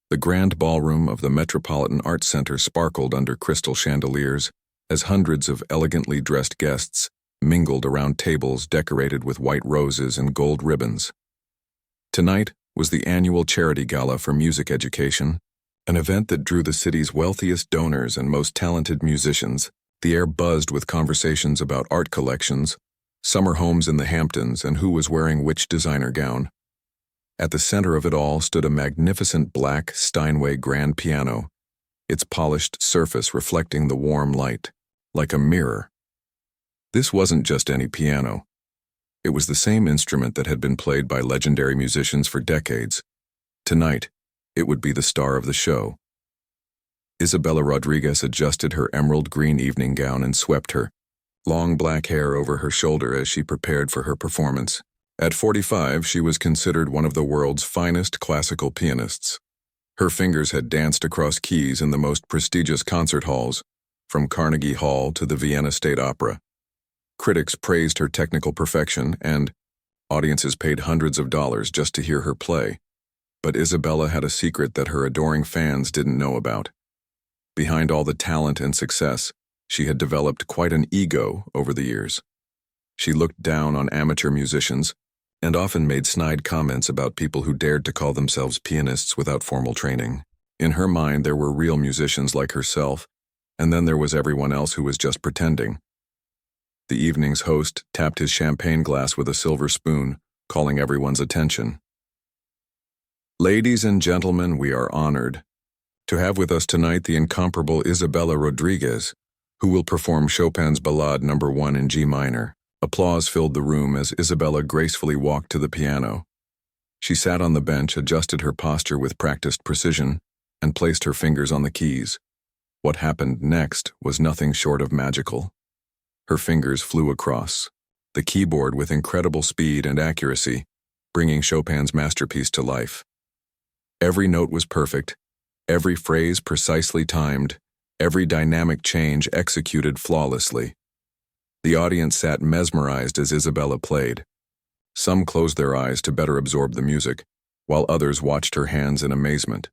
The grand ballroom of the Metropolitan Arts Center sparkled under crystal chandeliers as hundreds of elegantly dressed guests mingled around tables decorated with white roses and gold ribbons. Tonight was the annual charity gala for music education, an event that drew the city's wealthiest donors and most talented musicians. The air buzzed with conversations about art collections, summer homes in the Hamptons, and who was wearing which designer gown. At the center of it all stood a magnificent black Steinway grand piano, its polished surface reflecting the warm light, like a mirror. This wasn't just any piano. It was the same instrument that had been played by legendary musicians for decades. Tonight, it would be the star of the show. Isabella Rodriguez adjusted her emerald green evening gown and swept her long black hair over her shoulder as she prepared for her performance. At 45, she was considered one of the world's finest classical pianists. Her fingers had danced across keys in the most prestigious concert halls, from Carnegie Hall to the Vienna State Opera. Critics praised her technical perfection, and audiences paid hundreds of dollars just to hear her play. But Isabella had a secret that her adoring fans didn't know about. Behind all the talent and success, she had developed quite an ego over the years. She looked down on amateur musicians and often made snide comments about people who dared to call themselves pianists without formal training. In her mind, there were real musicians like herself, and then there was everyone else who was just pretending. The evening's host tapped his champagne glass with a silver spoon, calling everyone's attention. Ladies and gentlemen, we are honored to have with us tonight the incomparable Isabella Rodriguez, who will perform Chopin's Ballade No. 1 in G minor. Applause filled the room as Isabella gracefully walked to the piano. She sat on the bench, adjusted her posture with practiced precision, and placed her fingers on the keys. What happened next was nothing short of magical. Her fingers flew across the keyboard with incredible speed and accuracy, bringing Chopin's masterpiece to life. Every note was perfect, every phrase precisely timed, every dynamic change executed flawlessly. The audience sat mesmerized as Isabella played. Some closed their eyes to better absorb the music, while others watched her hands in amazement.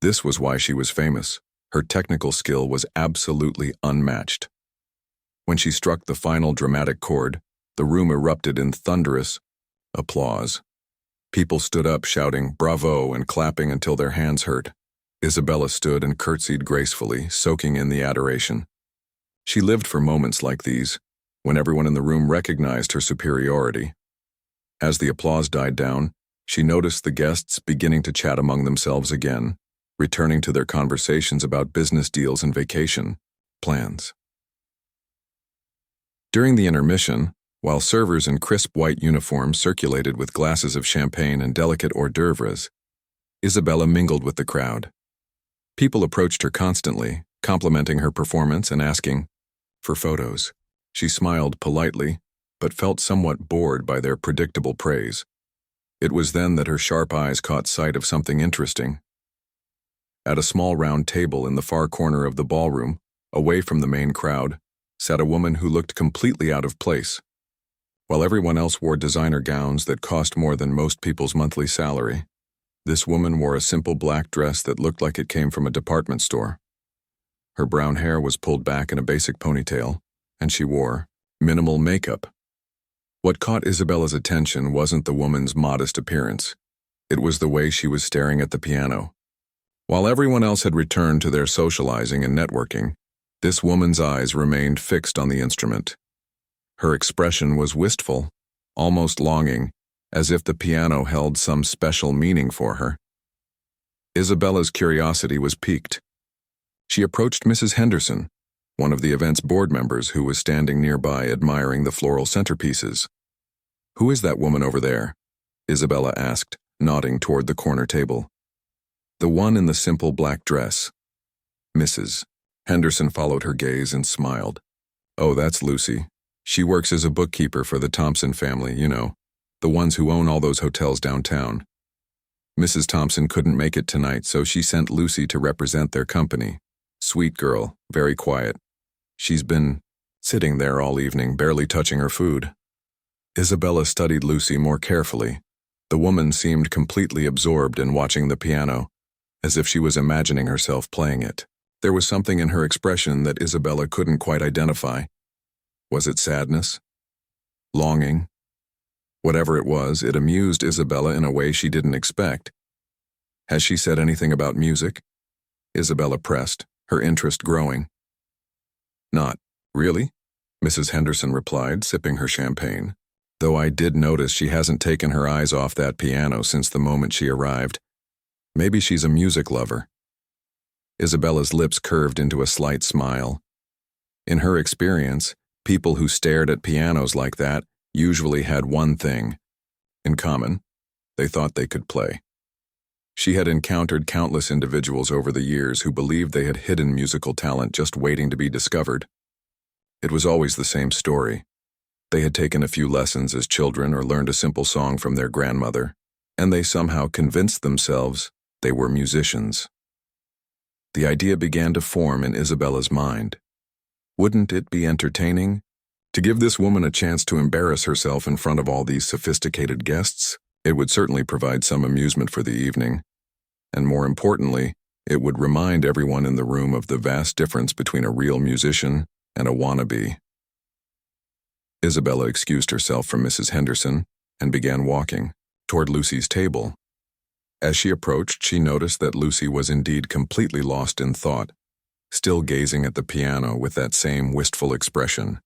This was why she was famous. Her technical skill was absolutely unmatched. When she struck the final dramatic chord, the room erupted in thunderous applause. People stood up shouting "Bravo" and clapping until their hands hurt. Isabella stood and curtsied gracefully, soaking in the adoration. She lived for moments like these, when everyone in the room recognized her superiority. As the applause died down, she noticed the guests beginning to chat among themselves again, returning to their conversations about business deals and vacation plans. During the intermission, while servers in crisp white uniforms circulated with glasses of champagne and delicate hors d'oeuvres, Isabella mingled with the crowd. People approached her constantly, complimenting her performance and asking for photos. She smiled politely, but felt somewhat bored by their predictable praise. It was then that her sharp eyes caught sight of something interesting. At a small round table in the far corner of the ballroom, away from the main crowd, sat a woman who looked completely out of place. While everyone else wore designer gowns that cost more than most people's monthly salary, this woman wore a simple black dress that looked like it came from a department store. Her brown hair was pulled back in a basic ponytail, and she wore minimal makeup. What caught Isabella's attention wasn't the woman's modest appearance. It was the way she was staring at the piano. While everyone else had returned to their socializing and networking, this woman's eyes remained fixed on the instrument. Her expression was wistful, almost longing, as if the piano held some special meaning for her. Isabella's curiosity was piqued. She approached Mrs. Henderson, one of the event's board members who was standing nearby admiring the floral centerpieces. "Who is that woman over there?" Isabella asked, nodding toward the corner table. "The one in the simple black dress." Mrs. Henderson followed her gaze and smiled. "Oh, that's Lucy. She works as a bookkeeper for the Thompson family, you know, the ones who own all those hotels downtown. Mrs. Thompson couldn't make it tonight, so she sent Lucy to represent their company. Sweet girl, very quiet. She's been sitting there all evening, barely touching her food." Isabella studied Lucy more carefully. The woman seemed completely absorbed in watching the piano, as if she was imagining herself playing it. There was something in her expression that Isabella couldn't quite identify. Was it sadness? Longing? Whatever it was, it amused Isabella in a way she didn't expect. Has she said anything about music? Isabella pressed, her interest growing. Not really, Mrs. Henderson replied, sipping her champagne. Though I did notice she hasn't taken her eyes off that piano since the moment she arrived. Maybe she's a music lover. Isabella's lips curved into a slight smile. In her experience, people who stared at pianos like that usually had one thing in common: they thought they could play. She had encountered countless individuals over the years who believed they had hidden musical talent just waiting to be discovered. It was always the same story. They had taken a few lessons as children or learned a simple song from their grandmother, and they somehow convinced themselves they were musicians. The idea began to form in Isabella's mind. Wouldn't it be entertaining to give this woman a chance to embarrass herself in front of all these sophisticated guests? It would certainly provide some amusement for the evening, and more importantly, it would remind everyone in the room of the vast difference between a real musician and a wannabe. Isabella excused herself from Mrs. Henderson and began walking toward Lucy's table. As she approached, she noticed that Lucy was indeed completely lost in thought, still gazing at the piano with that same wistful expression.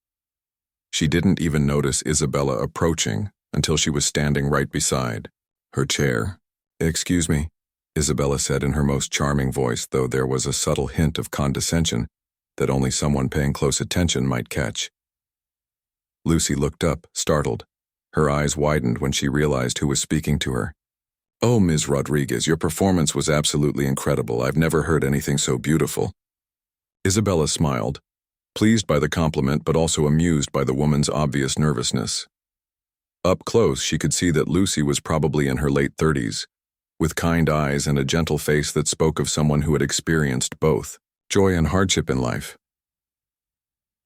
She didn't even notice Isabella approaching until she was standing right beside her chair. "Excuse me," Isabella said in her most charming voice, though there was a subtle hint of condescension that only someone paying close attention might catch. Lucy looked up, startled. Her eyes widened when she realized who was speaking to her. "Oh, Ms. Rodriguez, your performance was absolutely incredible. I've never heard anything so beautiful." Isabella smiled, pleased by the compliment but also amused by the woman's obvious nervousness. Up close, she could see that Lucy was probably in her late 30s, with kind eyes and a gentle face that spoke of someone who had experienced both joy and hardship in life.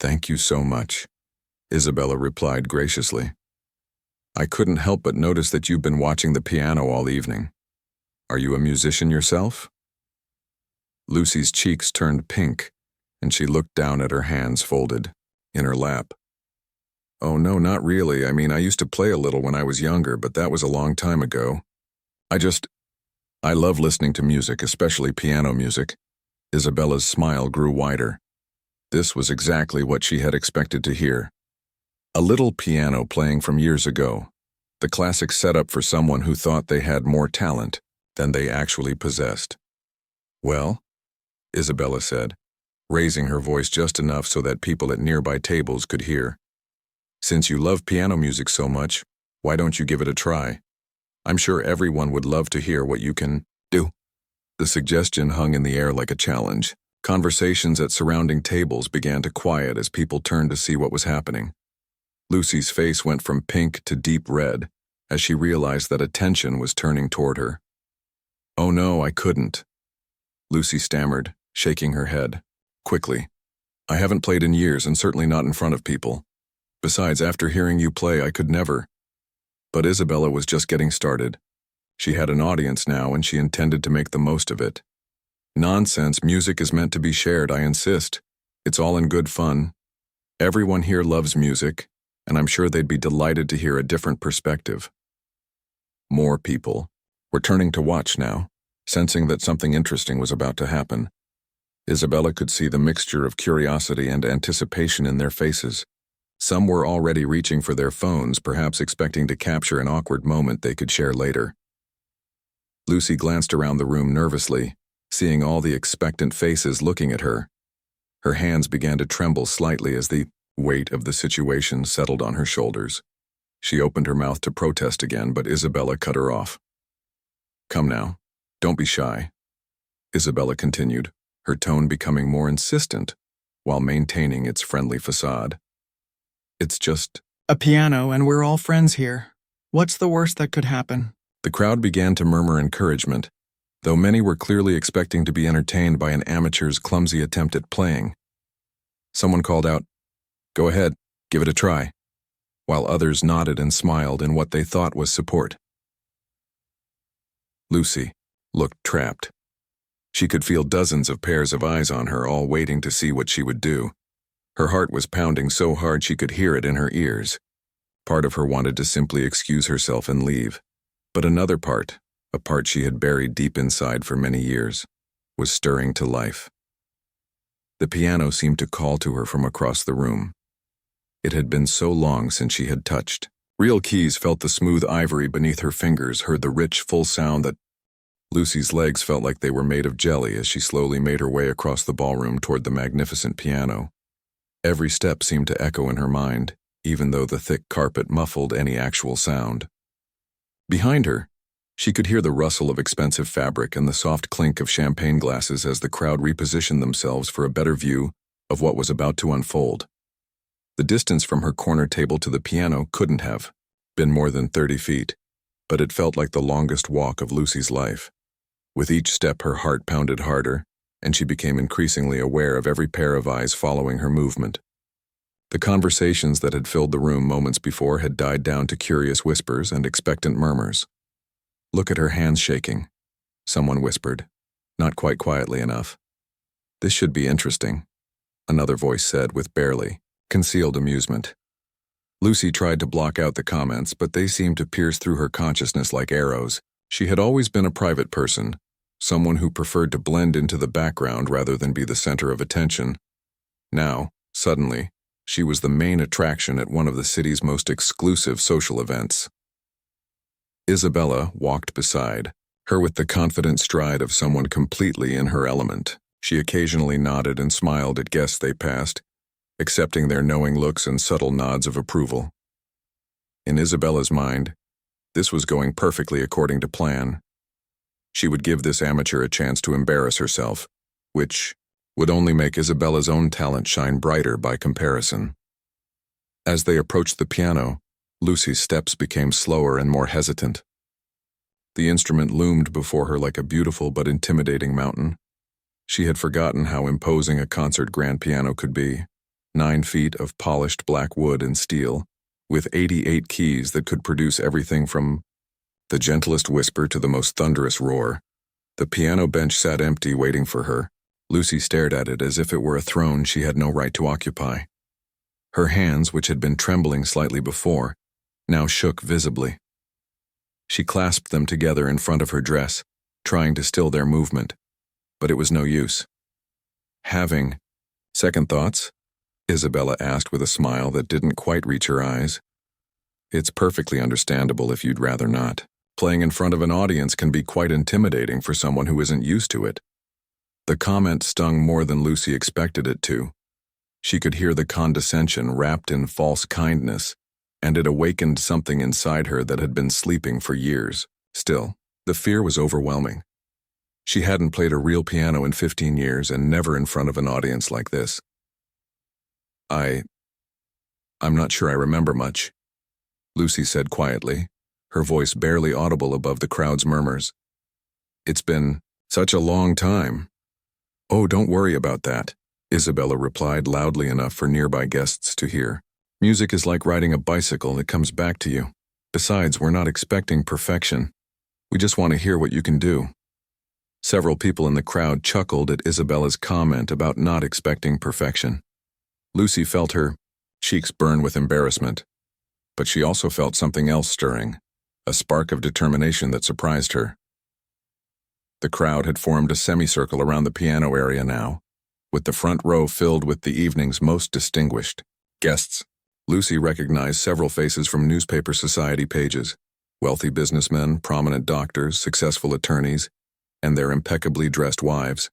"Thank you so much," Isabella replied graciously. "I couldn't help but notice that you've been watching the piano all evening. Are you a musician yourself?" Lucy's cheeks turned pink, and she looked down at her hands folded in her lap. "Oh no, not really. I used to play a little when I was younger, but that was a long time ago. I love listening to music, especially piano music." Isabella's smile grew wider. This was exactly what she had expected to hear. A little piano playing from years ago, the classic setup for someone who thought they had more talent than they actually possessed. "Well," Isabella said, raising her voice just enough so that people at nearby tables could hear, "since you love piano music so much, why don't you give it a try? I'm sure everyone would love to hear what you can do." The suggestion hung in the air like a challenge. Conversations at surrounding tables began to quiet as people turned to see what was happening. Lucy's face went from pink to deep red as she realized that attention was turning toward her. "Oh no, I couldn't," Lucy stammered, shaking her head. Quickly, "I haven't played in years and certainly not in front of people. Besides, after hearing you play, I could never." But Isabella was just getting started. She had an audience now and she intended to make the most of it. "Nonsense, music is meant to be shared, I insist. It's all in good fun. Everyone here loves music, and I'm sure they'd be delighted to hear a different perspective." More people were turning to watch now, sensing that something interesting was about to happen. Isabella could see the mixture of curiosity and anticipation in their faces. Some were already reaching for their phones, perhaps expecting to capture an awkward moment they could share later. Lucy glanced around the room nervously, seeing all the expectant faces looking at her. Her hands began to tremble slightly as the weight of the situation settled on her shoulders. She opened her mouth to protest again, but Isabella cut her off. "Come now, don't be shy," Isabella continued, her tone becoming more insistent while maintaining its friendly facade. "It's just a piano, and we're all friends here. What's the worst that could happen?" The crowd began to murmur encouragement, though many were clearly expecting to be entertained by an amateur's clumsy attempt at playing. Someone called out, "Go ahead, give it a try," while others nodded and smiled in what they thought was support. Lucy looked trapped. She could feel dozens of pairs of eyes on her, all waiting to see what she would do. Her heart was pounding so hard she could hear it in her ears. Part of her wanted to simply excuse herself and leave. But another part, a part she had buried deep inside for many years, was stirring to life. The piano seemed to call to her from across the room. It had been so long since she had touched. Real keys felt the smooth ivory beneath her fingers, heard the rich, full sound that Lucy's legs felt like they were made of jelly as she slowly made her way across the ballroom toward the magnificent piano. Every step seemed to echo in her mind, even though the thick carpet muffled any actual sound. Behind her, she could hear the rustle of expensive fabric and the soft clink of champagne glasses as the crowd repositioned themselves for a better view of what was about to unfold. The distance from her corner table to the piano couldn't have been more than 30 feet, but it felt like the longest walk of Lucy's life. With each step, her heart pounded harder, and she became increasingly aware of every pair of eyes following her movement. The conversations that had filled the room moments before had died down to curious whispers and expectant murmurs. "Look at her hands shaking," someone whispered, not quite quietly enough. "This should be interesting," another voice said with barely concealed amusement. Lucy tried to block out the comments, but they seemed to pierce through her consciousness like arrows. She had always been a private person, someone who preferred to blend into the background rather than be the center of attention. Now, suddenly, she was the main attraction at one of the city's most exclusive social events. Isabella walked beside her with the confident stride of someone completely in her element. She occasionally nodded and smiled at guests they passed, accepting their knowing looks and subtle nods of approval. In Isabella's mind, this was going perfectly according to plan. She would give this amateur a chance to embarrass herself, which would only make Isabella's own talent shine brighter by comparison. As they approached the piano, Lucy's steps became slower and more hesitant. The instrument loomed before her like a beautiful but intimidating mountain. She had forgotten how imposing a concert grand piano could be. 9 feet of polished black wood and steel, with 88 keys that could produce everything from the gentlest whisper to the most thunderous roar. The piano bench sat empty, waiting for her. Lucy stared at it as if it were a throne she had no right to occupy. Her hands, which had been trembling slightly before, now shook visibly. She clasped them together in front of her dress, trying to still their movement, but it was no use. "Having second thoughts?" Isabella asked with a smile that didn't quite reach her eyes. "It's perfectly understandable if you'd rather not. Playing in front of an audience can be quite intimidating for someone who isn't used to it." The comment stung more than Lucy expected it to. She could hear the condescension wrapped in false kindness, and it awakened something inside her that had been sleeping for years. Still, the fear was overwhelming. She hadn't played a real piano in 15 years and never in front of an audience like this. I'm not sure I remember much," Lucy said quietly, her voice barely audible above the crowd's murmurs. "It's been such a long time." "Oh, don't worry about that," Isabella replied loudly enough for nearby guests to hear. "Music is like riding a bicycle, it comes back to you. Besides, we're not expecting perfection. We just want to hear what you can do." Several people in the crowd chuckled at Isabella's comment about not expecting perfection. Lucy felt her cheeks burn with embarrassment, but she also felt something else stirring, a spark of determination that surprised her. The crowd had formed a semicircle around the piano area now, with the front row filled with the evening's most distinguished guests. Lucy recognized several faces from newspaper society pages, wealthy businessmen, prominent doctors, successful attorneys, and their impeccably dressed wives.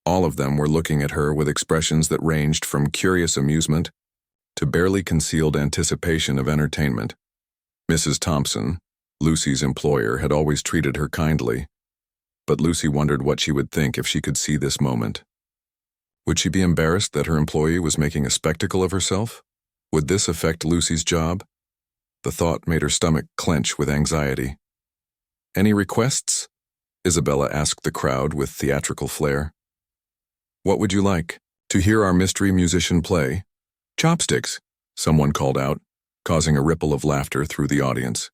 All of them were looking at her with expressions that ranged from curious amusement to barely concealed anticipation of entertainment. Mrs. Thompson, Lucy's employer, had always treated her kindly, but Lucy wondered what she would think if she could see this moment. Would she be embarrassed that her employee was making a spectacle of herself? Would this affect Lucy's job? The thought made her stomach clench with anxiety. "Any requests?" Isabella asked the crowd with theatrical flair. "What would you like? To hear our mystery musician play?" "Chopsticks," someone called out, causing a ripple of laughter through the audience.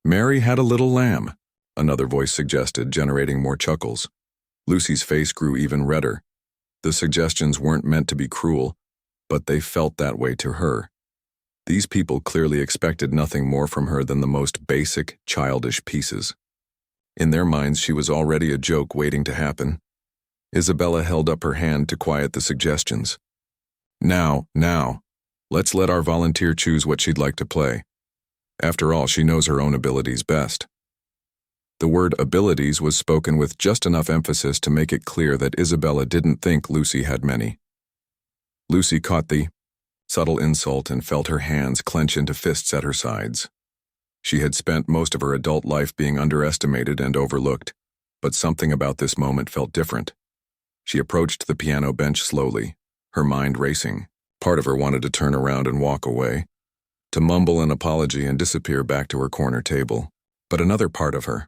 "Mary had a little lamb," another voice suggested, generating more chuckles. Lucy's face grew even redder. The suggestions weren't meant to be cruel, but they felt that way to her. These people clearly expected nothing more from her than the most basic, childish pieces. In their minds, she was already a joke waiting to happen. Isabella held up her hand to quiet the suggestions. Now, let's let our volunteer choose what she'd like to play. After all, she knows her own abilities best. The word abilities was spoken with just enough emphasis to make it clear that Isabella didn't think Lucy had many. Lucy caught the subtle insult and felt her hands clench into fists at her sides. She had spent most of her adult life being underestimated and overlooked, but something about this moment felt different. She approached the piano bench slowly, her mind racing. Part of her wanted to turn around and walk away, to mumble an apology and disappear back to her corner table. But another part of her,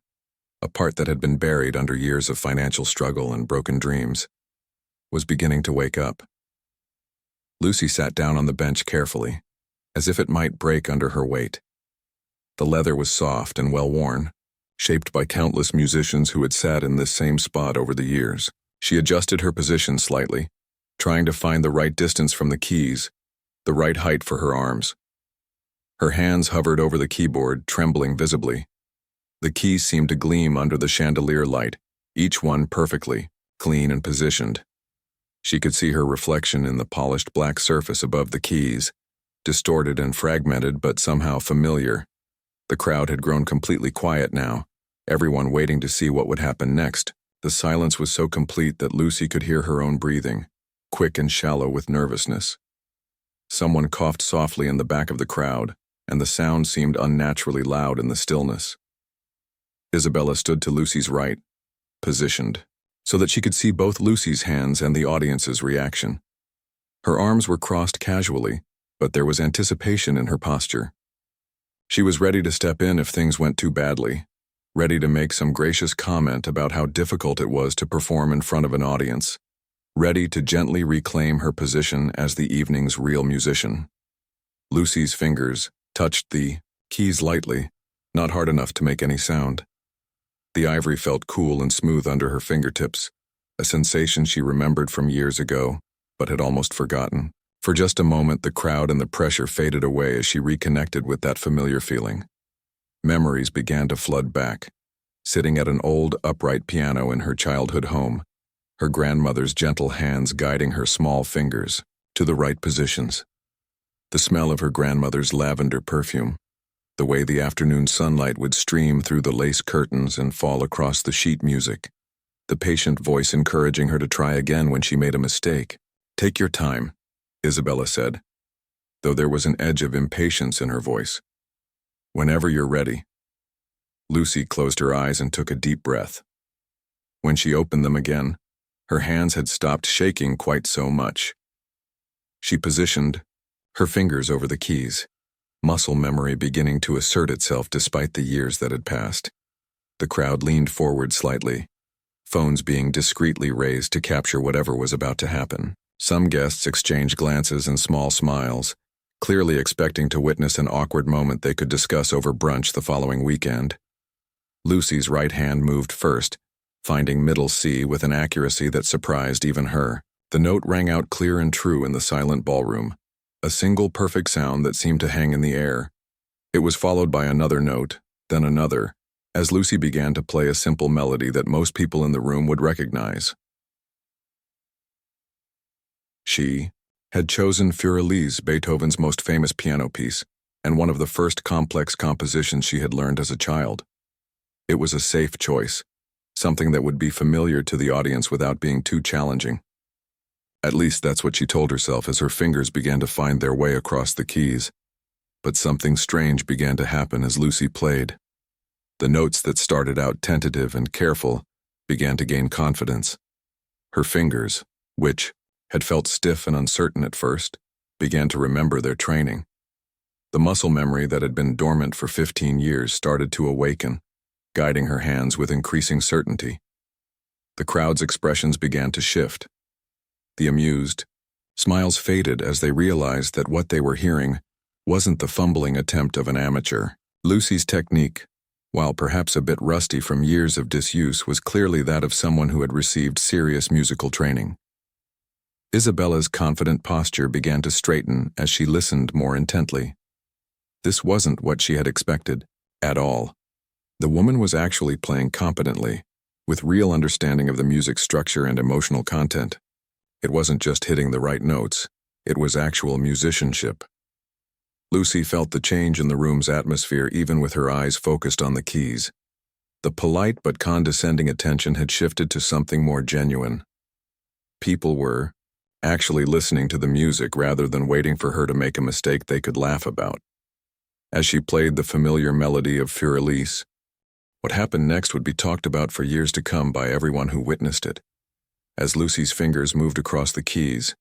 a part that had been buried under years of financial struggle and broken dreams, was beginning to wake up. Lucy sat down on the bench carefully, as if it might break under her weight. The leather was soft and well-worn, shaped by countless musicians who had sat in this same spot over the years. She adjusted her position slightly, trying to find the right distance from the keys, the right height for her arms. Her hands hovered over the keyboard, trembling visibly. The keys seemed to gleam under the chandelier light, each one perfectly, clean and positioned. She could see her reflection in the polished black surface above the keys, distorted and fragmented but somehow familiar. The crowd had grown completely quiet now, everyone waiting to see what would happen next. The silence was so complete that Lucy could hear her own breathing, quick and shallow with nervousness. Someone coughed softly in the back of the crowd, and the sound seemed unnaturally loud in the stillness. Isabella stood to Lucy's right, positioned, so that she could see both Lucy's hands and the audience's reaction. Her arms were crossed casually, but there was anticipation in her posture. She was ready to step in if things went too badly, ready to make some gracious comment about how difficult it was to perform in front of an audience, ready to gently reclaim her position as the evening's real musician. Lucy's fingers touched the keys lightly, not hard enough to make any sound. The ivory felt cool and smooth under her fingertips, a sensation she remembered from years ago, but had almost forgotten. For just a moment, the crowd and the pressure faded away as she reconnected with that familiar feeling. Memories began to flood back, sitting at an old, upright piano in her childhood home, her grandmother's gentle hands guiding her small fingers to the right positions. The smell of her grandmother's lavender perfume, the way the afternoon sunlight would stream through the lace curtains and fall across the sheet music, the patient voice encouraging her to try again when she made a mistake. "Take your time," Isabella said, though there was an edge of impatience in her voice. "Whenever you're ready." Lucy closed her eyes and took a deep breath. When she opened them again, her hands had stopped shaking quite so much. She positioned her fingers over the keys, muscle memory beginning to assert itself despite the years that had passed. The crowd leaned forward slightly, phones being discreetly raised to capture whatever was about to happen. Some guests exchanged glances and small smiles, clearly expecting to witness an awkward moment they could discuss over brunch the following weekend. Lucy's right hand moved first, finding middle C with an accuracy that surprised even her. The note rang out clear and true in the silent ballroom, a single perfect sound that seemed to hang in the air. It was followed by another note, then another, as Lucy began to play a simple melody that most people in the room would recognize. She had chosen Für Elise, Beethoven's most famous piano piece, and one of the first complex compositions she had learned as a child. It was a safe choice, something that would be familiar to the audience without being too challenging. At least that's what she told herself as her fingers began to find their way across the keys. But something strange began to happen as Lucy played. The notes that started out tentative and careful began to gain confidence. Her fingers, which had felt stiff and uncertain at first, began to remember their training. The muscle memory that had been dormant for 15 years started to awaken, guiding her hands with increasing certainty. The crowd's expressions began to shift. The amused smiles faded as they realized that what they were hearing wasn't the fumbling attempt of an amateur. Lucy's technique, while perhaps a bit rusty from years of disuse, was clearly that of someone who had received serious musical training. Isabella's confident posture began to straighten as she listened more intently. This wasn't what she had expected, at all. The woman was actually playing competently, with real understanding of the music's structure and emotional content. It wasn't just hitting the right notes, it was actual musicianship. Lucy felt the change in the room's atmosphere even with her eyes focused on the keys. The polite but condescending attention had shifted to something more genuine. People were actually listening to the music rather than waiting for her to make a mistake they could laugh about. As she played the familiar melody of Für Elise, what happened next would be talked about for years to come by everyone who witnessed it. As Lucy's fingers moved across the keys,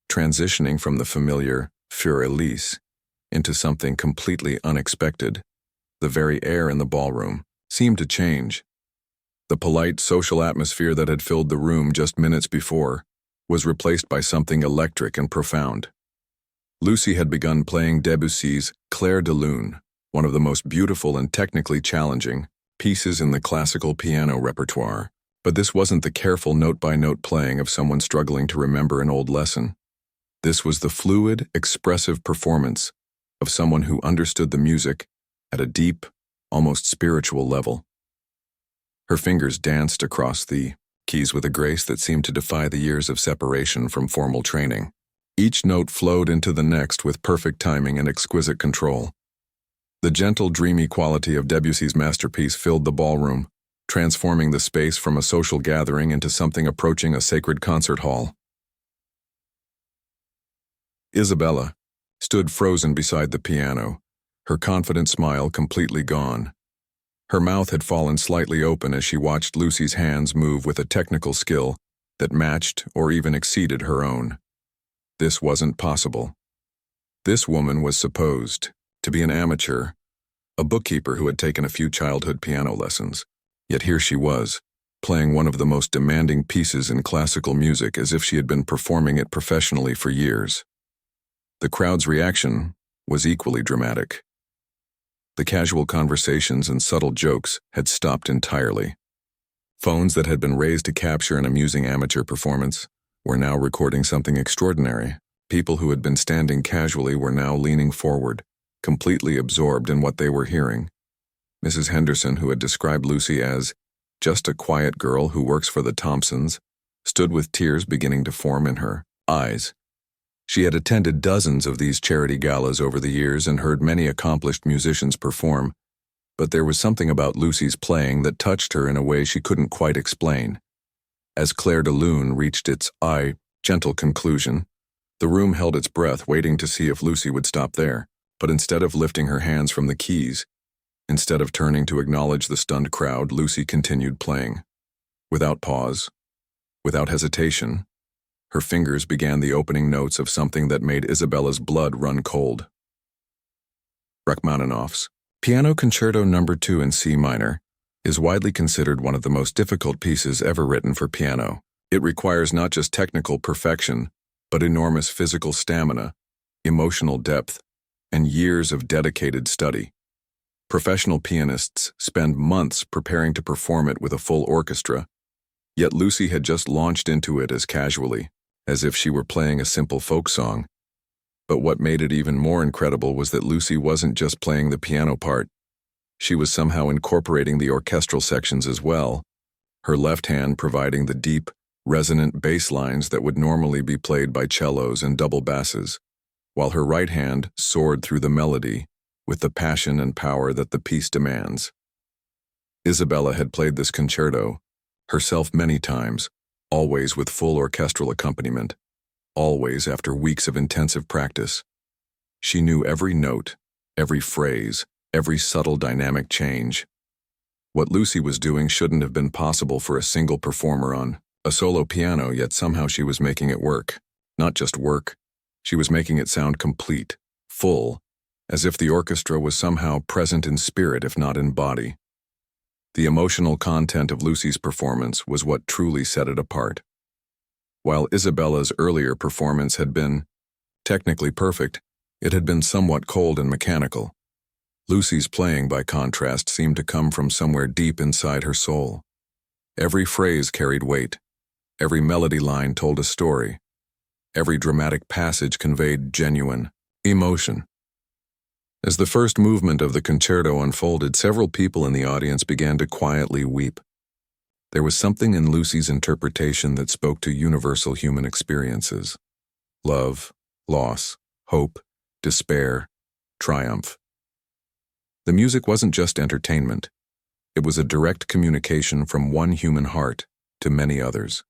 transitioning from the familiar Für Elise into something completely unexpected, the very air in the ballroom seemed to change. The polite social atmosphere that had filled the room just minutes before was replaced by something electric and profound. Lucy had begun playing Debussy's Clair de Lune, one of the most beautiful and technically challenging pieces in the classical piano repertoire. But this wasn't the careful note-by-note playing of someone struggling to remember an old lesson. This was the fluid, expressive performance of someone who understood the music at a deep, almost spiritual level. Her fingers danced across the keys with a grace that seemed to defy the years of separation from formal training. Each note flowed into the next with perfect timing and exquisite control. The gentle, dreamy quality of Debussy's masterpiece filled the ballroom, transforming the space from a social gathering into something approaching a sacred concert hall. Isabella stood frozen beside the piano, her confident smile completely gone. Her mouth had fallen slightly open as she watched Lucy's hands move with a technical skill that matched or even exceeded her own. This wasn't possible. This woman was supposed to be an amateur, a bookkeeper who had taken a few childhood piano lessons. Yet here she was, playing one of the most demanding pieces in classical music as if she had been performing it professionally for years. The crowd's reaction was equally dramatic. The casual conversations and subtle jokes had stopped entirely. Phones that had been raised to capture an amusing amateur performance were now recording something extraordinary. People who had been standing casually were now leaning forward, completely absorbed in what they were hearing. Mrs. Henderson, who had described Lucy as just a quiet girl who works for the Thompsons, stood with tears beginning to form in her eyes. She had attended dozens of these charity galas over the years and heard many accomplished musicians perform, but there was something about Lucy's playing that touched her in a way she couldn't quite explain. As Clair de Lune reached its gentle conclusion, the room held its breath, waiting to see if Lucy would stop there. But instead of lifting her hands from the keys, instead of turning to acknowledge the stunned crowd, Lucy continued playing. Without pause, without hesitation, her fingers began the opening notes of something that made Isabella's blood run cold. Rachmaninoff's Piano Concerto No. 2 in C minor is widely considered one of the most difficult pieces ever written for piano. It requires not just technical perfection, but enormous physical stamina, emotional depth, and years of dedicated study. Professional pianists spend months preparing to perform it with a full orchestra, yet Lucy had just launched into it as casually, as if she were playing a simple folk song. But what made it even more incredible was that Lucy wasn't just playing the piano part. She was somehow incorporating the orchestral sections as well, her left hand providing the deep, resonant bass lines that would normally be played by cellos and double basses, while her right hand soared through the melody with the passion and power that the piece demands. Isabella had played this concerto herself many times, always with full orchestral accompaniment, always after weeks of intensive practice. She knew every note, every phrase, every subtle dynamic change. What Lucy was doing shouldn't have been possible for a single performer on a solo piano, yet somehow she was making it work. Not just work, she was making it sound complete, full, as if the orchestra was somehow present in spirit if not in body. The emotional content of Lucy's performance was what truly set it apart. While Isabella's earlier performance had been technically perfect, it had been somewhat cold and mechanical. Lucy's playing, by contrast, seemed to come from somewhere deep inside her soul. Every phrase carried weight. Every melody line told a story. Every dramatic passage conveyed genuine emotion. As the first movement of the concerto unfolded, several people in the audience began to quietly weep. There was something in Lucy's interpretation that spoke to universal human experiences: love, loss, hope, despair, triumph. The music wasn't just entertainment. It was a direct communication from one human heart to many others.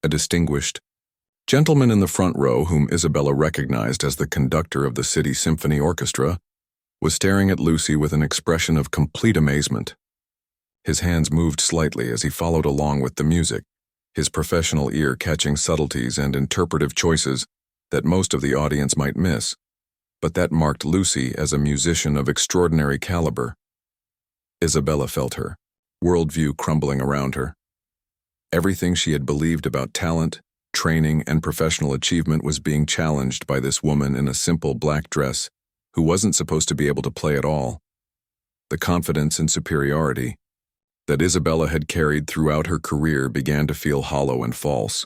A distinguished gentleman in the front row, whom Isabella recognized as the conductor of the City Symphony Orchestra, was staring at Lucy with an expression of complete amazement. His hands moved slightly as he followed along with the music, his professional ear catching subtleties and interpretive choices that most of the audience might miss, but that marked Lucy as a musician of extraordinary caliber. Isabella felt her worldview crumbling around her. Everything she had believed about talent, training, and professional achievement was being challenged by this woman in a simple black dress who wasn't supposed to be able to play at all. The confidence and superiority that Isabella had carried throughout her career began to feel hollow and false.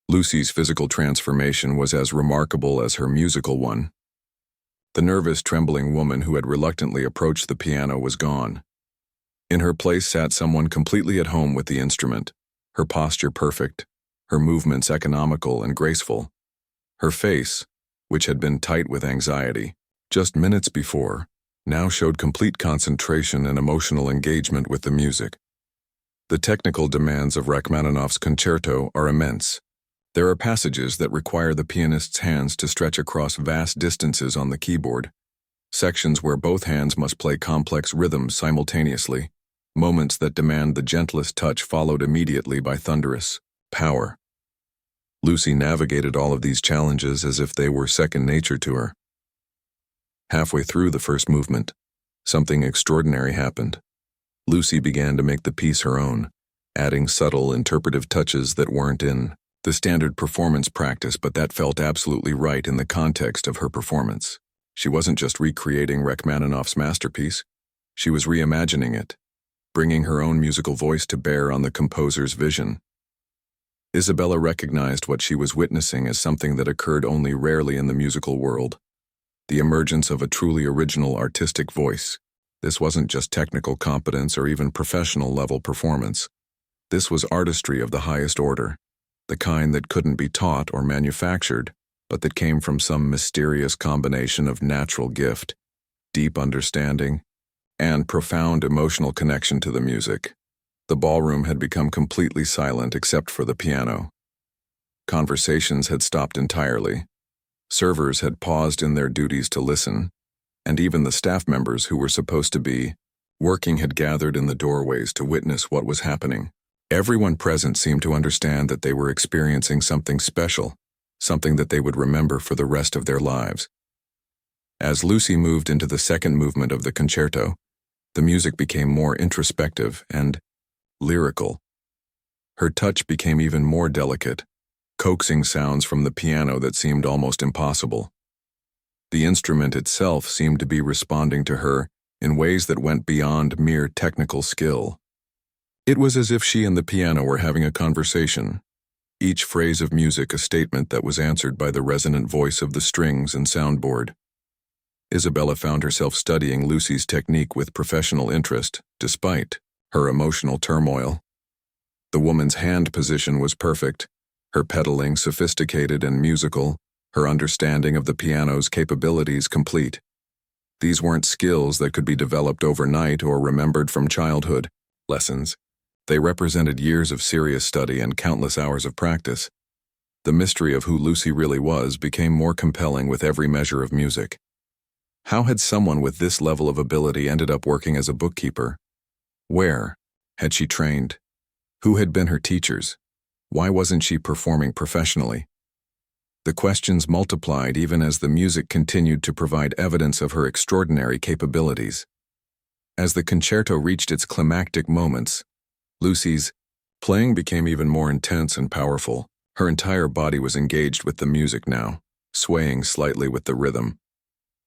Lucy's physical transformation was as remarkable as her musical one. The nervous, trembling woman who had reluctantly approached the piano was gone. In her place sat someone completely at home with the instrument, her posture perfect, her movements economical and graceful. Her face, which had been tight with anxiety just minutes before, now showed complete concentration and emotional engagement with the music. The technical demands of Rachmaninoff's concerto are immense. There are passages that require the pianist's hands to stretch across vast distances on the keyboard, sections where both hands must play complex rhythms simultaneously, moments that demand the gentlest touch followed immediately by thunderous power. Lucy navigated all of these challenges as if they were second nature to her. Halfway through the first movement, something extraordinary happened. Lucy began to make the piece her own, adding subtle interpretive touches that weren't in the standard performance practice, but that felt absolutely right in the context of her performance. She wasn't just recreating Rachmaninoff's masterpiece, she was reimagining it, bringing her own musical voice to bear on the composer's vision. Isabella recognized what she was witnessing as something that occurred only rarely in the musical world: the emergence of a truly original artistic voice. This wasn't just technical competence or even professional-level performance. This was artistry of the highest order, the kind that couldn't be taught or manufactured, but that came from some mysterious combination of natural gift, deep understanding, and profound emotional connection to the music. The ballroom had become completely silent except for the piano. Conversations had stopped entirely. Servers had paused in their duties to listen, and even the staff members who were supposed to be working had gathered in the doorways to witness what was happening. Everyone present seemed to understand that they were experiencing something special, something that they would remember for the rest of their lives. As Lucy moved into the second movement of the concerto, the music became more introspective and lyrical. Her touch became even more delicate, coaxing sounds from the piano that seemed almost impossible. The instrument itself seemed to be responding to her in ways that went beyond mere technical skill. It was as if she and the piano were having a conversation, each phrase of music a statement that was answered by the resonant voice of the strings and soundboard. Isabella found herself studying Lucy's technique with professional interest, despite her emotional turmoil. The woman's hand position was perfect, her pedaling sophisticated and musical, her understanding of the piano's capabilities complete. These weren't skills that could be developed overnight or remembered from childhood lessons. They represented years of serious study and countless hours of practice. The mystery of who Lucy really was became more compelling with every measure of music. How had someone with this level of ability ended up working as a bookkeeper? Where had she trained? Who had been her teachers? Why wasn't she performing professionally? The questions multiplied even as the music continued to provide evidence of her extraordinary capabilities. As the concerto reached its climactic moments, Lucy's playing became even more intense and powerful. Her entire body was engaged with the music now, swaying slightly with the rhythm.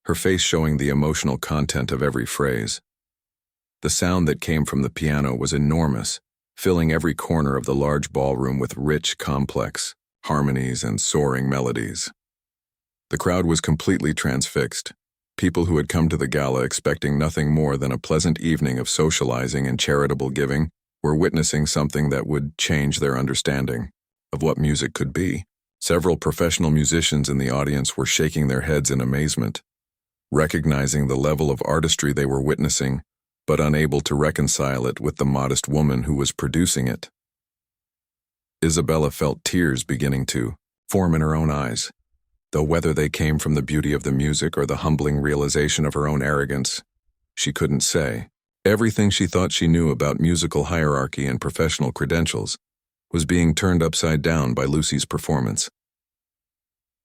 her face showing the emotional content of every phrase. The sound that came from the piano was enormous, filling every corner of the large ballroom with rich, complex harmonies and soaring melodies. The crowd was completely transfixed. People who had come to the gala expecting nothing more than a pleasant evening of socializing and charitable giving were witnessing something that would change their understanding of what music could be. Several professional musicians in the audience were shaking their heads in amazement, recognizing the level of artistry they were witnessing, but unable to reconcile it with the modest woman who was producing it. Isabella felt tears beginning to form in her own eyes, though whether they came from the beauty of the music or the humbling realization of her own arrogance, she couldn't say. Everything she thought she knew about musical hierarchy and professional credentials was being turned upside down by Lucy's performance.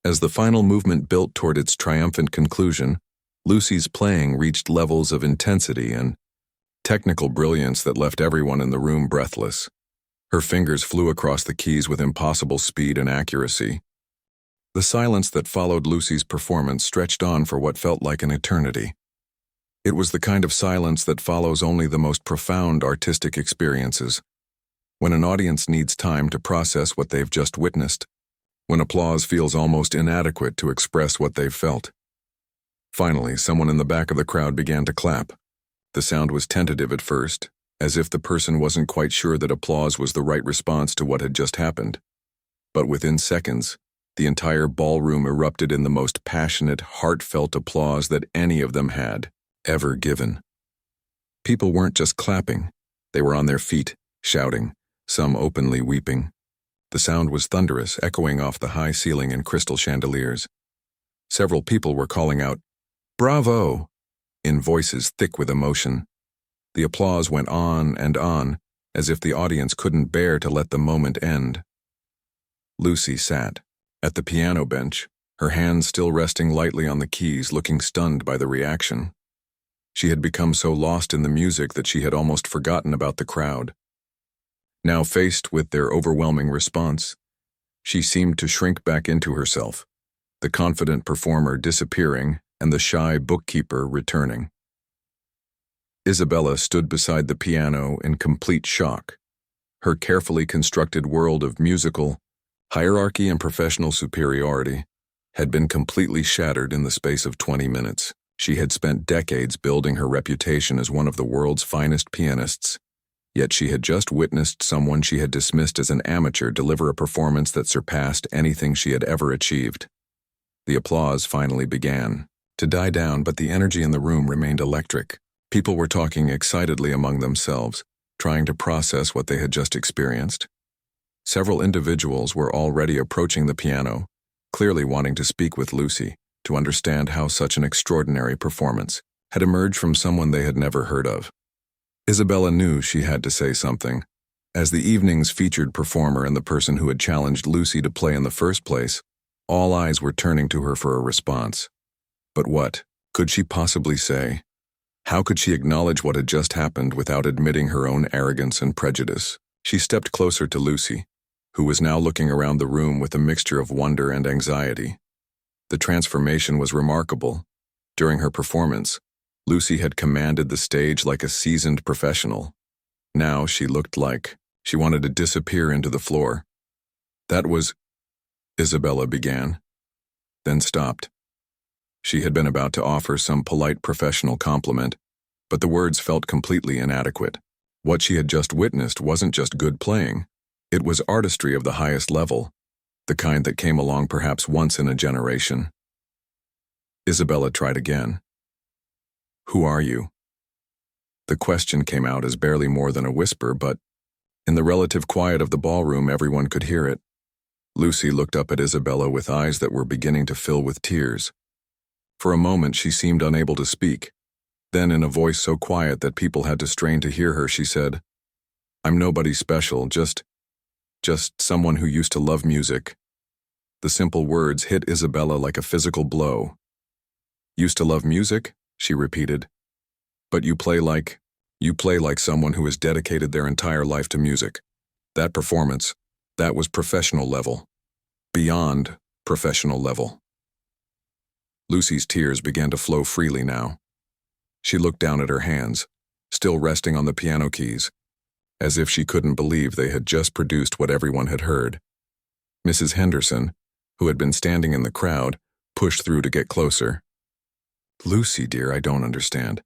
As the final movement built toward its triumphant conclusion, Lucy's playing reached levels of intensity and technical brilliance that left everyone in the room breathless. Her fingers flew across the keys with impossible speed and accuracy. The silence that followed Lucy's performance stretched on for what felt like an eternity. It was the kind of silence that follows only the most profound artistic experiences, when an audience needs time to process what they've just witnessed, when applause feels almost inadequate to express what they've felt. Finally, someone in the back of the crowd began to clap. The sound was tentative at first, as if the person wasn't quite sure that applause was the right response to what had just happened. But within seconds, the entire ballroom erupted in the most passionate, heartfelt applause that any of them had ever given. People weren't just clapping, they were on their feet, shouting, some openly weeping. The sound was thunderous, echoing off the high ceiling and crystal chandeliers. Several people were calling out, "Bravo!" in voices thick with emotion. The applause went on, as if the audience couldn't bear to let the moment end. Lucy sat at the piano bench, her hands still resting lightly on the keys, looking stunned by the reaction. She had become so lost in the music that she had almost forgotten about the crowd. Now faced with their overwhelming response, she seemed to shrink back into herself, the confident performer disappearing and the shy bookkeeper returning. Isabella stood beside the piano in complete shock. Her carefully constructed world of musical hierarchy and professional superiority had been completely shattered in the space of 20 minutes. She had spent decades building her reputation as one of the world's finest pianists, yet she had just witnessed someone she had dismissed as an amateur deliver a performance that surpassed anything she had ever achieved. The applause finally began to die down, but the energy in the room remained electric. People were talking excitedly among themselves, trying to process what they had just experienced. Several individuals were already approaching the piano, clearly wanting to speak with Lucy, to understand how such an extraordinary performance had emerged from someone they had never heard of. Isabella knew she had to say something. As the evening's featured performer and the person who had challenged Lucy to play in the first place, all eyes were turning to her for a response. But what could she possibly say? How could she acknowledge what had just happened without admitting her own arrogance and prejudice? She stepped closer to Lucy, who was now looking around the room with a mixture of wonder and anxiety. The transformation was remarkable. During her performance, Lucy had commanded the stage like a seasoned professional. Now she looked like she wanted to disappear into the floor. "That was," Isabella began, then stopped. She had been about to offer some polite professional compliment, but the words felt completely inadequate. What she had just witnessed wasn't just good playing. It was artistry of the highest level, the kind that came along perhaps once in a generation. Isabella tried again. "Who are you?" The question came out as barely more than a whisper, but in the relative quiet of the ballroom, everyone could hear it. Lucy looked up at Isabella with eyes that were beginning to fill with tears. For a moment, she seemed unable to speak. Then, in a voice so quiet that people had to strain to hear her, she said, "I'm nobody special, just someone who used to love music." The simple words hit Isabella like a physical blow. "Used to love music?" she repeated. "But you play like someone who has dedicated their entire life to music. That performance, that was professional level. Beyond professional level." Lucy's tears began to flow freely now. She looked down at her hands, still resting on the piano keys, as if she couldn't believe they had just produced what everyone had heard. Mrs. Henderson, who had been standing in the crowd, pushed through to get closer. "Lucy, dear, I don't understand.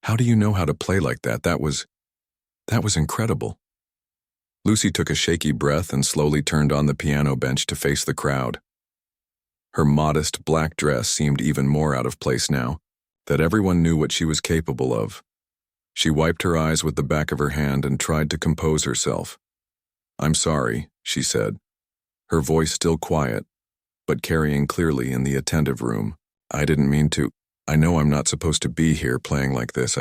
How do you know how to play like that? That was incredible." Lucy took a shaky breath and slowly turned on the piano bench to face the crowd. Her modest black dress seemed even more out of place now, that everyone knew what she was capable of. She wiped her eyes with the back of her hand and tried to compose herself. "I'm sorry," she said, her voice still quiet, but carrying clearly in the attentive room. "I didn't mean to. I know I'm not supposed to be here playing like this.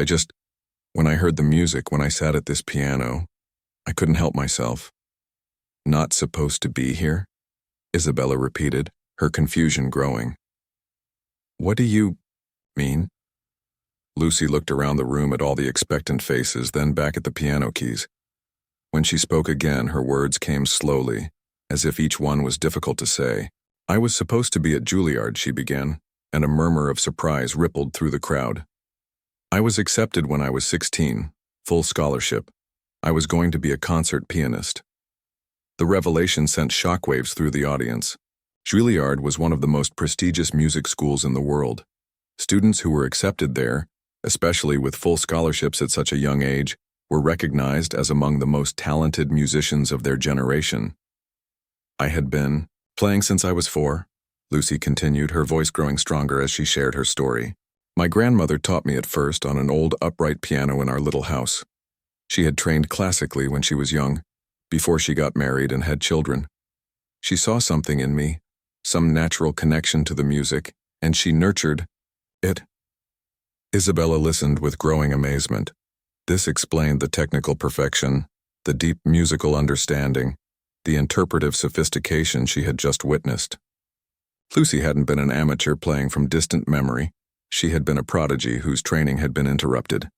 When I heard the music, when I sat at this piano, I couldn't help myself." "Not supposed to be here?" Isabella repeated, her confusion growing. "What do you mean?" Lucy looked around the room at all the expectant faces, then back at the piano keys. When she spoke again, her words came slowly, as if each one was difficult to say. "I was supposed to be at Juilliard," she began, and a murmur of surprise rippled through the crowd. "I was accepted when I was 16, full scholarship. I was going to be a concert pianist." The revelation sent shockwaves through the audience. Juilliard was one of the most prestigious music schools in the world. Students who were accepted there, especially with full scholarships at such a young age, were recognized as among the most talented musicians of their generation. "I had been playing since I was 4, Lucy continued, her voice growing stronger as she shared her story. "My grandmother taught me at first on an old upright piano in our little house. She had trained classically when she was young, before she got married and had children. She saw something in me, some natural connection to the music, and she nurtured it." Isabella listened with growing amazement. This explained the technical perfection, the deep musical understanding, the interpretive sophistication she had just witnessed. Lucy hadn't been an amateur playing from distant memory. She had been a prodigy whose training had been interrupted.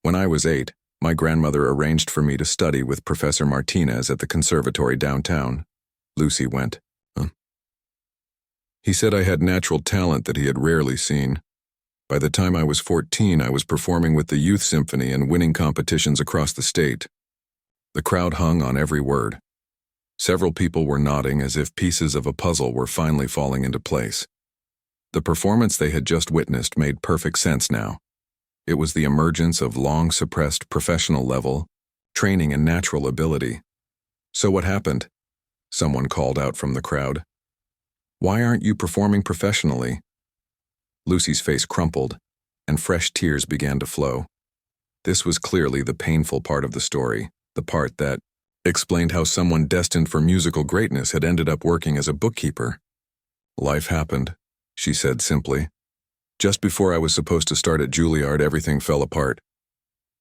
"When I was 8, my grandmother arranged for me to study with Professor Martinez at the conservatory downtown." Lucy went, "He said I had natural talent that he had rarely seen. By the time I was 14, I was performing with the youth symphony and winning competitions across the state." The crowd hung on every word. Several people were nodding as if pieces of a puzzle were finally falling into place. The performance they had just witnessed made perfect sense now. It was the emergence of long-suppressed professional level, training and natural ability. "So what happened?" someone called out from the crowd. "Why aren't you performing professionally?" Lucy's face crumpled, and fresh tears began to flow. This was clearly the painful part of the story, the part that explained how someone destined for musical greatness had ended up working as a bookkeeper. "Life happened," she said simply. "Just before I was supposed to start at Juilliard, everything fell apart.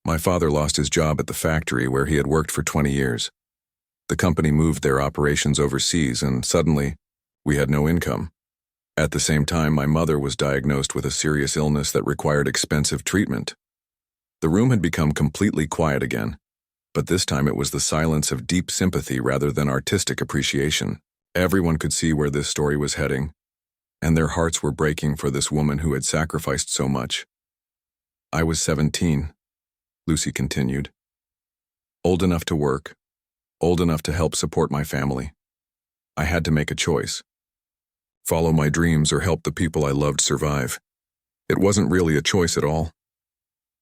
My father lost his job at the factory where he had worked for 20 years. The company moved their operations overseas, and suddenly, we had no income. At the same time, my mother was diagnosed with a serious illness that required expensive treatment." The room had become completely quiet again, but this time it was the silence of deep sympathy rather than artistic appreciation. Everyone could see where this story was heading, and their hearts were breaking for this woman who had sacrificed so much. "I was 17, Lucy continued. "Old enough to work, old enough to help support my family. I had to make a choice. Follow my dreams or help the people I loved survive. It wasn't really a choice at all."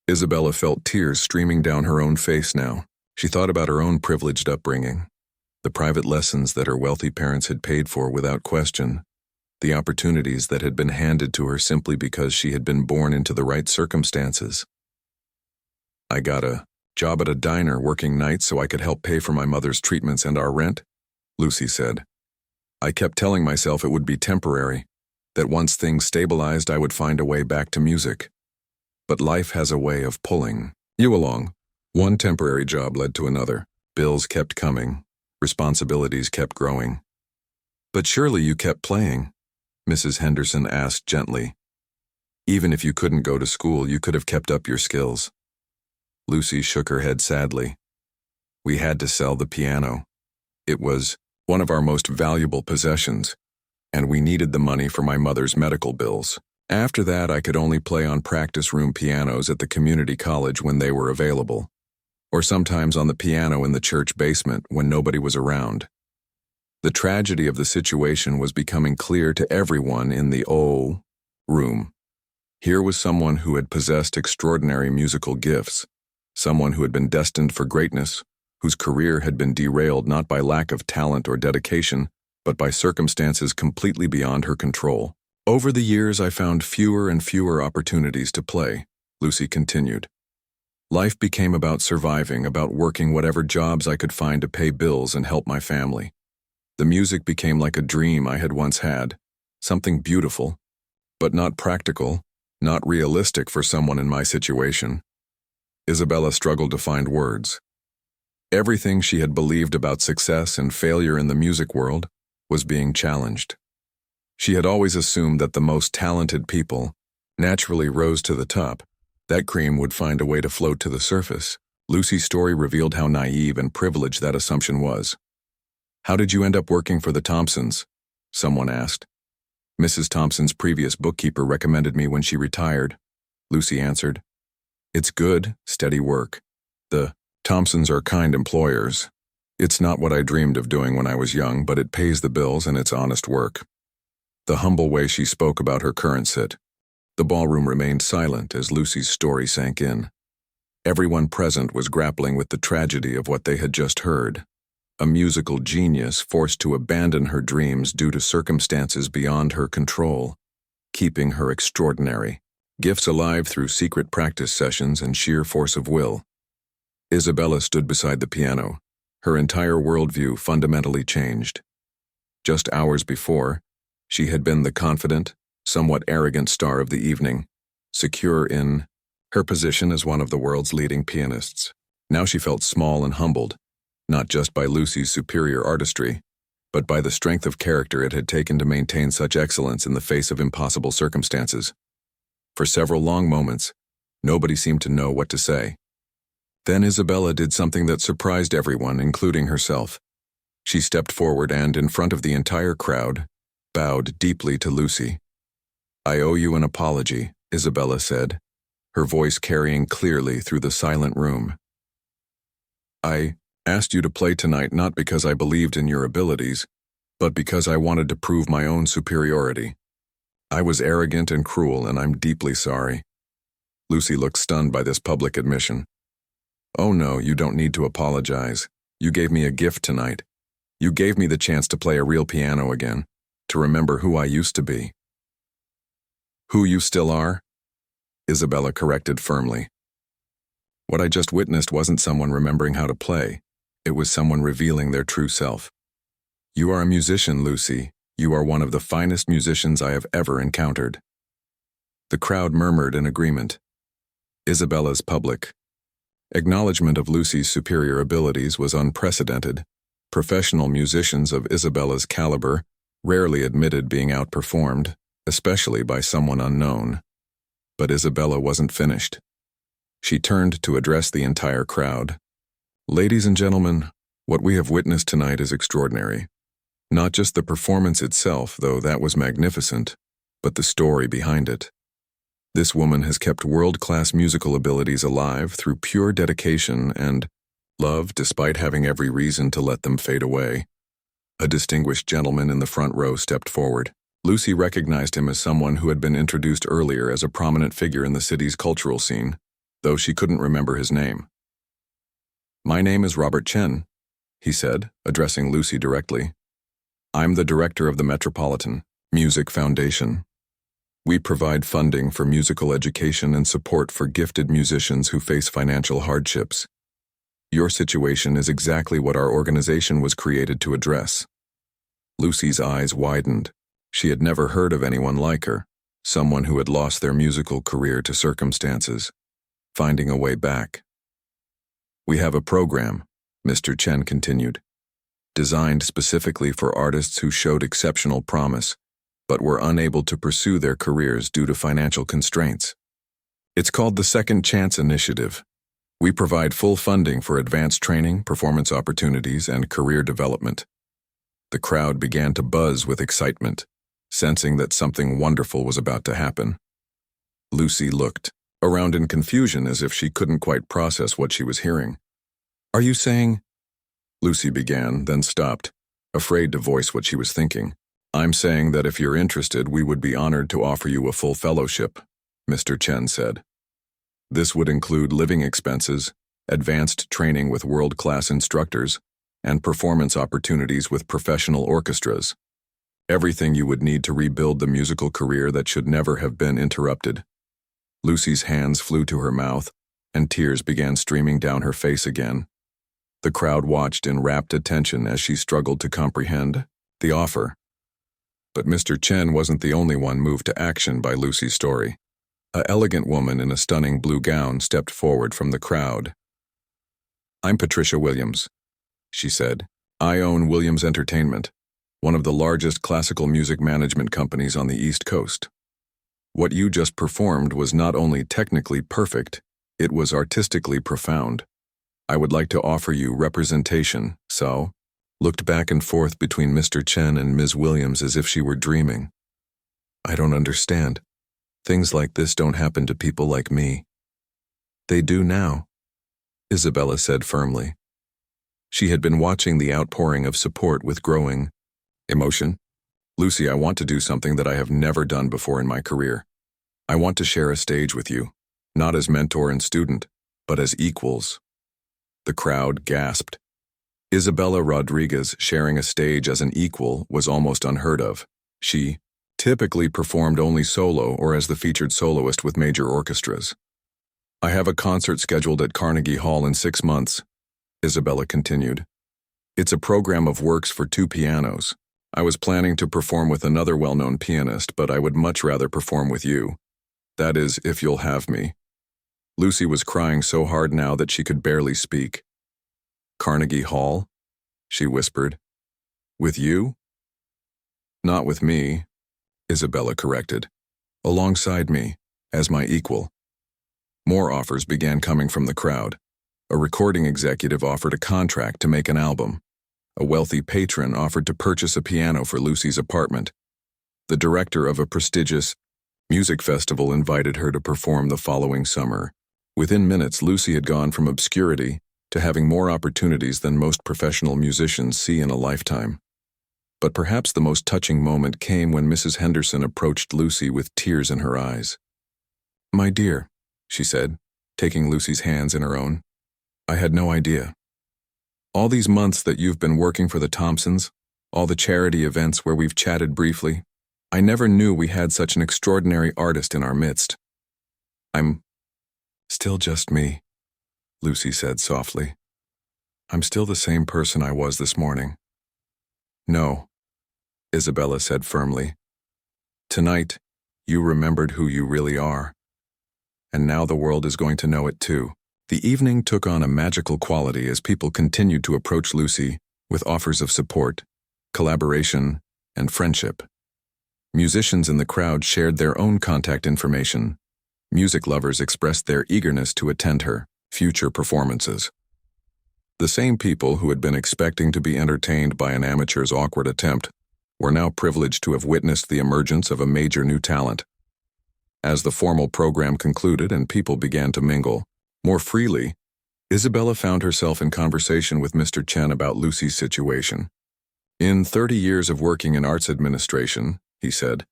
Isabella felt tears streaming down her own face now. She thought about her own privileged upbringing, the private lessons that her wealthy parents had paid for without question, the opportunities that had been handed to her simply because she had been born into the right circumstances. "I got a job at a diner working nights so I could help pay for my mother's treatments and our rent," Lucy said. "I kept telling myself it would be temporary, that once things stabilized I would find a way back to music. But life has a way of pulling you along. One temporary job led to another. Bills kept coming. Responsibilities kept growing." "But surely you kept playing?" Mrs. Henderson asked gently. "Even if you couldn't go to school, you could have kept up your skills." Lucy shook her head sadly. "We had to sell the piano. It was one of our most valuable possessions, and we needed the money for my mother's medical bills. After that, I could only play on practice room pianos at the community college when they were available, or sometimes on the piano in the church basement when nobody was around. The tragedy of the situation was becoming clear to everyone in the room. Here was someone who had possessed extraordinary musical gifts, someone who had been destined for greatness, whose career had been derailed not by lack of talent or dedication, but by circumstances completely beyond her control. Over the years, I found fewer and fewer opportunities to play, Lucy continued. Life became about surviving, about working whatever jobs I could find to pay bills and help my family. The music became like a dream I had once had, something beautiful, but not practical, not realistic for someone in my situation. Isabella struggled to find words. Everything she had believed about success and failure in the music world was being challenged. She had always assumed that the most talented people naturally rose to the top. That cream would find a way to float to the surface. Lucy's story revealed how naive and privileged that assumption was. "How did you end up working for the Thompsons?" someone asked. "Mrs. Thompson's previous bookkeeper recommended me when she retired," Lucy answered. "It's good, steady work. The Thompsons are kind employers. It's not what I dreamed of doing when I was young, but it pays the bills and it's honest work." The humble way she spoke about her current sit. The ballroom remained silent as Lucy's story sank in. Everyone present was grappling with the tragedy of what they had just heard. A musical genius forced to abandon her dreams due to circumstances beyond her control, keeping her extraordinary gifts alive through secret practice sessions and sheer force of will. Isabella stood beside the piano, her entire worldview fundamentally changed. Just hours before, she had been the confident, somewhat arrogant star of the evening, secure in her position as one of the world's leading pianists. Now she felt small and humbled, not just by Lucy's superior artistry, but by the strength of character it had taken to maintain such excellence in the face of impossible circumstances. For several long moments, nobody seemed to know what to say. Then Isabella did something that surprised everyone, including herself. She stepped forward and, in front of the entire crowd, bowed deeply to Lucy. "I owe you an apology," Isabella said, her voice carrying clearly through the silent room. "I asked you to play tonight not because I believed in your abilities, but because I wanted to prove my own superiority. I was arrogant and cruel, and I'm deeply sorry." Lucy looked stunned by this public admission. "Oh no, you don't need to apologize. You gave me a gift tonight. You gave me the chance to play a real piano again, to remember who I used to be." "Who you still are?" Isabella corrected firmly. "What I just witnessed wasn't someone remembering how to play. It was someone revealing their true self. You are a musician, Lucy. You are one of the finest musicians I have ever encountered." The crowd murmured in agreement. Isabella's public acknowledgement of Lucy's superior abilities was unprecedented. Professional musicians of Isabella's caliber rarely admitted being outperformed, especially by someone unknown. But Isabella wasn't finished. She turned to address the entire crowd. "Ladies and gentlemen, what we have witnessed tonight is extraordinary. Not just the performance itself, though that was magnificent, but the story behind it. This woman has kept world-class musical abilities alive through pure dedication and love despite having every reason to let them fade away." A distinguished gentleman in the front row stepped forward. Lucy recognized him as someone who had been introduced earlier as a prominent figure in the city's cultural scene, though she couldn't remember his name. "My name is Robert Chen," he said, addressing Lucy directly. "I'm the director of the Metropolitan Music Foundation. We provide funding for musical education and support for gifted musicians who face financial hardships. Your situation is exactly what our organization was created to address." Lucy's eyes widened. She had never heard of anyone like her, someone who had lost their musical career to circumstances, finding a way back. "We have a program," Mr. Chen continued, "designed specifically for artists who showed exceptional promise, but were unable to pursue their careers due to financial constraints. It's called the Second Chance Initiative. We provide full funding for advanced training, performance opportunities, and career development." The crowd began to buzz with excitement. sensing that something wonderful was about to happen. Lucy looked around in confusion as if she couldn't quite process what she was hearing. "Are you saying—" Lucy began, then stopped, afraid to voice what she was thinking. "I'm saying that if you're interested, we would be honored to offer you a full fellowship," Mr. Chen said. "This would include living expenses, advanced training with world-class instructors, and performance opportunities with professional orchestras. Everything you would need to rebuild the musical career that should never have been interrupted." Lucy's hands flew to her mouth, and tears began streaming down her face again. The crowd watched in rapt attention as she struggled to comprehend the offer. But Mr. Chen wasn't the only one moved to action by Lucy's story. An elegant woman in a stunning blue gown stepped forward from the crowd. "I'm Patricia Williams," she said. "I own Williams Entertainment, one of the largest classical music management companies on the East Coast. What you just performed was not only technically perfect, it was artistically profound. I would like to offer you representation, so—" Looked back and forth between Mr. Chen and Ms. Williams as if she were dreaming. "I don't understand. Things like this don't happen to people like me." "They do now," Isabella said firmly. She had been watching the outpouring of support with growing emotion. "Lucy, I want to do something that I have never done before in my career. I want to share a stage with you, not as mentor and student, but as equals." The crowd gasped. Isabella Rodriguez sharing a stage as an equal was almost unheard of. She typically performed only solo or as the featured soloist with major orchestras. "I have a concert scheduled at Carnegie Hall in 6 months," Isabella continued. "It's a program of works for 2 pianos. I was planning to perform with another well-known pianist, but I would much rather perform with you. That is, if you'll have me." Lucy was crying so hard now that she could barely speak. "Carnegie Hall?" she whispered. "With you?" "Not with me," Isabella corrected. "Alongside me, as my equal." More offers began coming from the crowd. A recording executive offered a contract to make an album. A wealthy patron offered to purchase a piano for Lucy's apartment. The director of a prestigious music festival invited her to perform the following summer. Within minutes, Lucy had gone from obscurity to having more opportunities than most professional musicians see in a lifetime. But perhaps the most touching moment came when Mrs. Henderson approached Lucy with tears in her eyes. "My dear," she said, taking Lucy's hands in her own, "I had no idea. All these months that you've been working for the Thompsons, all the charity events where we've chatted briefly, I never knew we had such an extraordinary artist in our midst. I'm still just me," Lucy said softly. "I'm still the same person I was this morning." "No," Isabella said firmly. "Tonight, you remembered who you really are. And now the world is going to know it too." The evening took on a magical quality as people continued to approach Lucy with offers of support, collaboration, and friendship. Musicians in the crowd shared their own contact information. Music lovers expressed their eagerness to attend her future performances. The same people who had been expecting to be entertained by an amateur's awkward attempt were now privileged to have witnessed the emergence of a major new talent. As the formal program concluded and people began to mingle more freely, Isabella found herself in conversation with Mr. Chen about Lucy's situation. "In 30 years of working in arts administration," he said,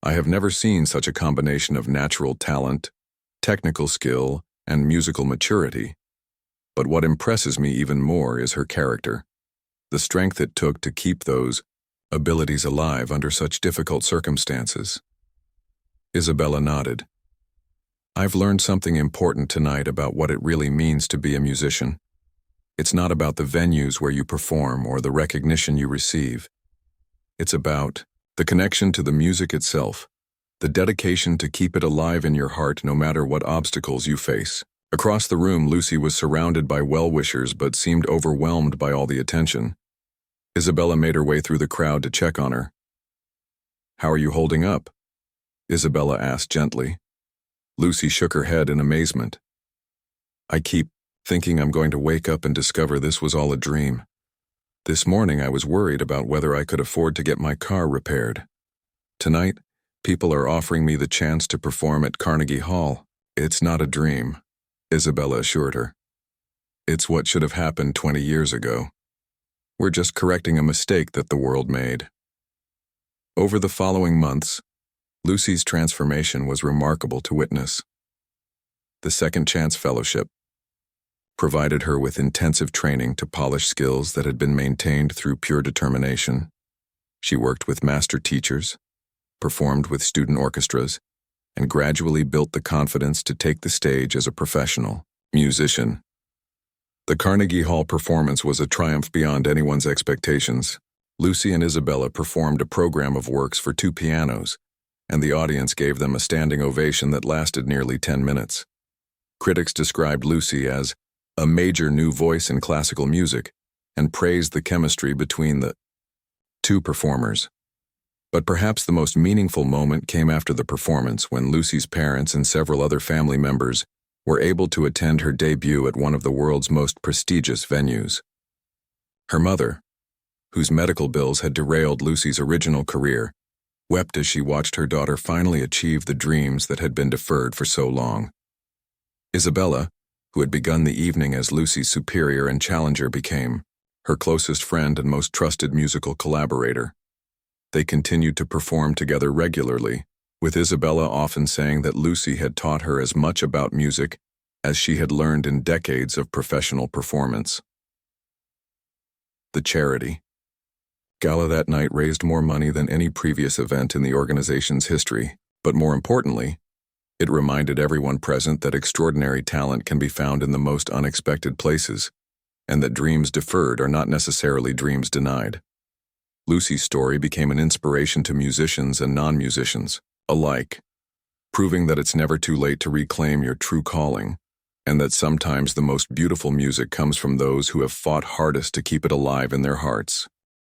"I have never seen such a combination of natural talent, technical skill, and musical maturity. But what impresses me even more is her character, the strength it took to keep those abilities alive under such difficult circumstances." Isabella nodded. "I've learned something important tonight about what it really means to be a musician. It's not about the venues where you perform or the recognition you receive. It's about the connection to the music itself, the dedication to keep it alive in your heart no matter what obstacles you face." Across the room, Lucy was surrounded by well-wishers but seemed overwhelmed by all the attention. Isabella made her way through the crowd to check on her. "How are you holding up?" Isabella asked gently. Lucy shook her head in amazement. "I keep thinking I'm going to wake up and discover this was all a dream. This morning I was worried about whether I could afford to get my car repaired. Tonight, people are offering me the chance to perform at Carnegie Hall. It's not a dream, Isabella assured her. It's what should have happened 20 years ago. We're just correcting a mistake that the world made. Over the following months, Lucy's transformation was remarkable to witness. The Second Chance Fellowship provided her with intensive training to polish skills that had been maintained through pure determination. She worked with master teachers, performed with student orchestras, and gradually built the confidence to take the stage as a professional musician. The Carnegie Hall performance was a triumph beyond anyone's expectations. Lucy and Isabella performed a program of works for 2 pianos, and the audience gave them a standing ovation that lasted nearly 10 minutes. Critics described Lucy as a major new voice in classical music and praised the chemistry between the 2 performers. But perhaps the most meaningful moment came after the performance, when Lucy's parents and several other family members were able to attend her debut at one of the world's most prestigious venues. Her mother, whose medical bills had derailed Lucy's original career, wept as she watched her daughter finally achieve the dreams that had been deferred for so long. Isabella, who had begun the evening as Lucy's superior and challenger, became her closest friend and most trusted musical collaborator. They continued to perform together regularly, with Isabella often saying that Lucy had taught her as much about music as she had learned in decades of professional performance. The charity gala that night raised more money than any previous event in the organization's history, but more importantly, it reminded everyone present that extraordinary talent can be found in the most unexpected places, and that dreams deferred are not necessarily dreams denied. Lucy's story became an inspiration to musicians and non-musicians alike, proving that it's never too late to reclaim your true calling, and that sometimes the most beautiful music comes from those who have fought hardest to keep it alive in their hearts.